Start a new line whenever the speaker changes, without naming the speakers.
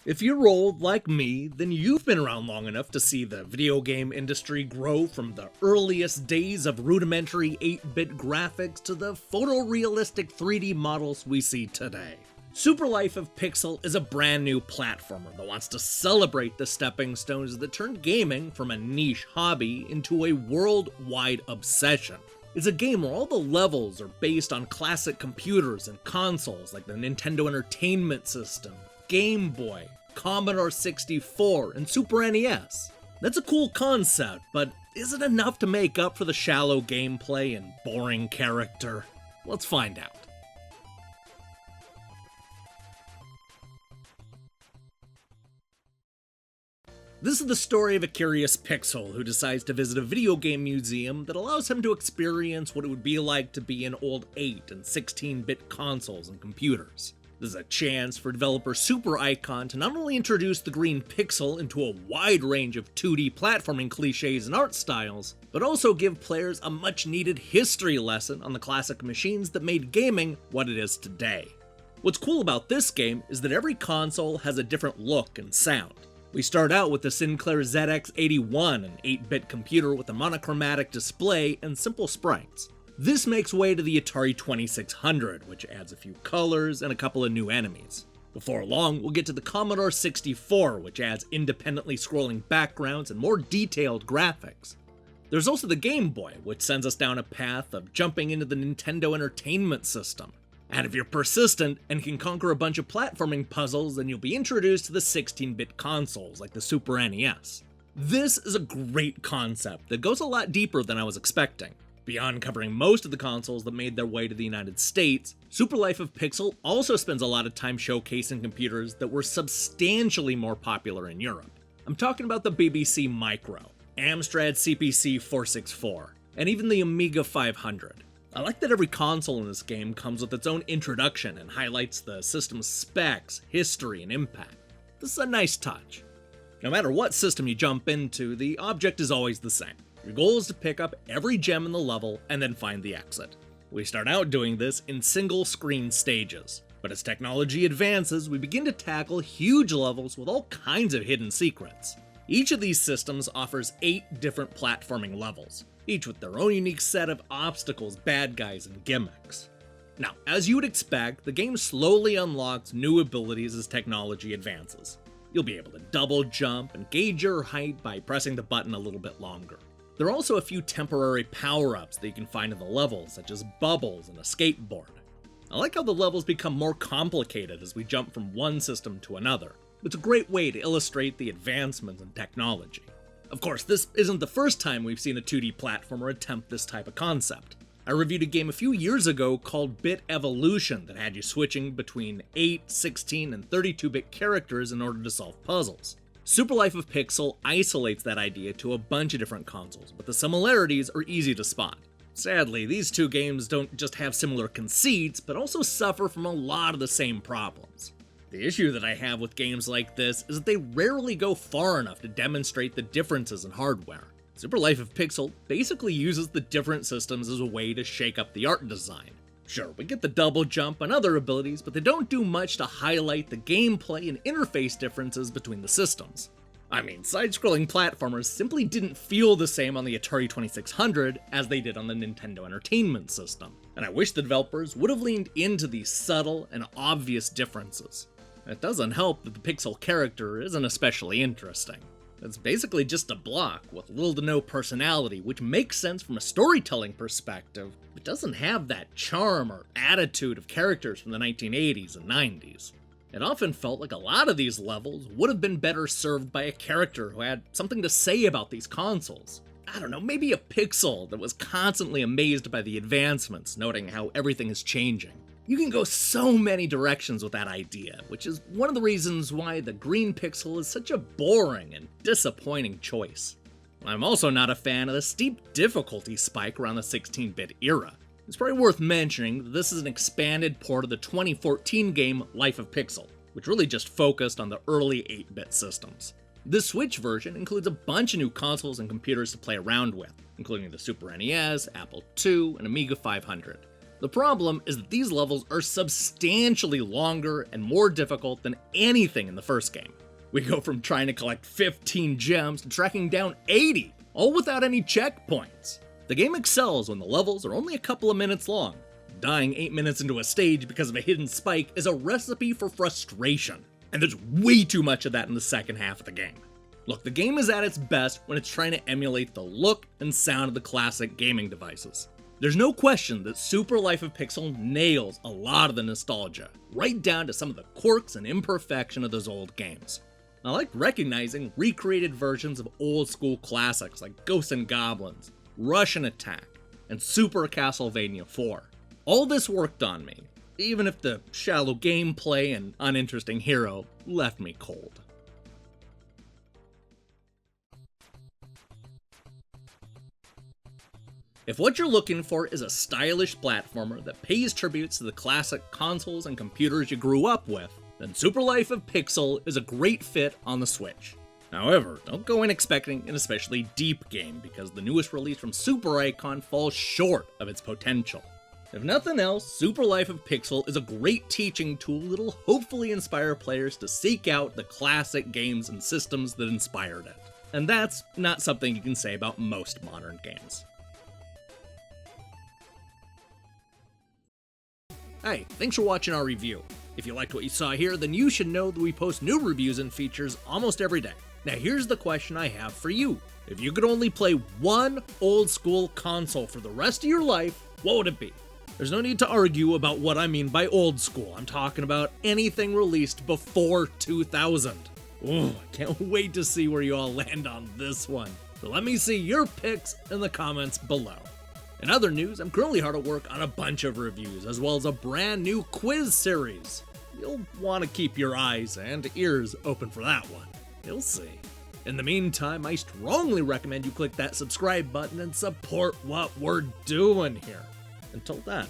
If you're old like me, then you've been around long enough to see the video game industry grow from the earliest days of rudimentary 8-bit graphics to the photorealistic 3D models we see today. Super Life of Pixel is a brand new platformer that wants to celebrate the stepping stones that turned gaming from a niche hobby into a worldwide obsession. It's a game where all the levels are based on classic computers and consoles like the Nintendo Entertainment System, Game Boy, Commodore 64, and Super NES. That's a cool concept, but is it enough to make up for the shallow gameplay and boring character? Let's find out. This is the story of a curious pixel who decides to visit a video game museum that allows him to experience what it would be like to be in old 8 and 16-bit consoles and computers. This is a chance for developer Super Icon to not only introduce the green pixel into a wide range of 2D platforming cliches and art styles, but also give players a much-needed history lesson on the classic machines that made gaming what it is today. What's cool about this game is that every console has a different look and sound. We start out with the Sinclair ZX81, an 8-bit computer with a monochromatic display and simple sprites. This makes way to the Atari 2600, which adds a few colors and a couple of new enemies. Before long, we'll get to the Commodore 64, which adds independently scrolling backgrounds and more detailed graphics. There's also the Game Boy, which sends us down a path of jumping into the Nintendo Entertainment System. And if you're persistent and can conquer a bunch of platforming puzzles, then you'll be introduced to the 16-bit consoles like the Super NES. This is a great concept that goes a lot deeper than I was expecting. Beyond covering most of the consoles that made their way to the United States, Super Life of Pixel also spends a lot of time showcasing computers that were substantially more popular in Europe. I'm talking about the BBC Micro, Amstrad CPC 464, and even the Amiga 500. I like that every console in this game comes with its own introduction and highlights the system's specs, history, and impact. This is a nice touch. No matter what system you jump into, the object is always the same. Your goal is to pick up every gem in the level and then find the exit. We start out doing this in single-screen stages, but as technology advances, we begin to tackle huge levels with all kinds of hidden secrets. Each of these systems offers 8 different platforming levels, each with their own unique set of obstacles, bad guys, and gimmicks. Now, as you would expect, the game slowly unlocks new abilities as technology advances. You'll be able to double jump and gauge your height by pressing the button a little bit longer. There are also a few temporary power-ups that you can find in the levels, such as bubbles and a skateboard. I like how the levels become more complicated as we jump from one system to another. It's a great way to illustrate the advancements in technology. Of course, this isn't the first time we've seen a 2D platformer attempt this type of concept. I reviewed a game a few years ago called Bit Evolution that had you switching between 8, 16, and 32-bit characters in order to solve puzzles. Super Life of Pixel isolates that idea to a bunch of different consoles, but the similarities are easy to spot. Sadly, these two games don't just have similar conceits, but also suffer from a lot of the same problems. The issue that I have with games like this is that they rarely go far enough to demonstrate the differences in hardware. Super Life of Pixel basically uses the different systems as a way to shake up the art design. Sure, we get the double jump and other abilities, but they don't do much to highlight the gameplay and interface differences between the systems. I mean, side-scrolling platformers simply didn't feel the same on the Atari 2600 as they did on the Nintendo Entertainment System, and I wish the developers would have leaned into these subtle and obvious differences. It doesn't help that the pixel character isn't especially interesting. It's basically just a block with little to no personality, which makes sense from a storytelling perspective, but doesn't have that charm or attitude of characters from the 1980s and 90s. It often felt like a lot of these levels would have been better served by a character who had something to say about these consoles. I don't know, maybe a pixel that was constantly amazed by the advancements, noting how everything is changing. You can go so many directions with that idea, which is one of the reasons why the green pixel is such a boring and disappointing choice. I'm also not a fan of the steep difficulty spike around the 16-bit era. It's probably worth mentioning that this is an expanded port of the 2014 game Life of Pixel, which really just focused on the early 8-bit systems. This Switch version includes a bunch of new consoles and computers to play around with, including the Super NES, Apple II, and Amiga 500. The problem is that these levels are substantially longer and more difficult than anything in the first game. We go from trying to collect 15 gems to tracking down 80, all without any checkpoints. The game excels when the levels are only a couple of minutes long. Dying 8 minutes into a stage because of a hidden spike is a recipe for frustration, and there's way too much of that in the second half of the game. Look, the game is at its best when it's trying to emulate the look and sound of the classic gaming devices. There's no question that Super Life of Pixel nails a lot of the nostalgia, right down to some of the quirks and imperfection of those old games. I like recognizing recreated versions of old school classics like Ghosts and Goblins, Russian Attack, and Super Castlevania 4. All this worked on me, even if the shallow gameplay and uninteresting hero left me cold. If what you're looking for is a stylish platformer that pays tributes to the classic consoles and computers you grew up with, then Super Life of Pixel is a great fit on the Switch. However, don't go in expecting an especially deep game, because the newest release from Super Icon falls short of its potential. If nothing else, Super Life of Pixel is a great teaching tool that'll hopefully inspire players to seek out the classic games and systems that inspired it. And that's not something you can say about most modern games. Hey, thanks for watching our review. If you liked what you saw here, then you should know that we post new reviews and features almost every day. Now here's the question I have for you. If you could only play one old school console for the rest of your life, what would it be? There's no need to argue about what I mean by old school. I'm talking about anything released before 2000. Ooh, I can't wait to see where you all land on this one. So let me see your picks in the comments below. In other news, I'm currently hard at work on a bunch of reviews, as well as a brand new quiz series. You'll want to keep your eyes and ears open for that one. You'll see. In the meantime, I strongly recommend you click that subscribe button and support what we're doing here. Until then.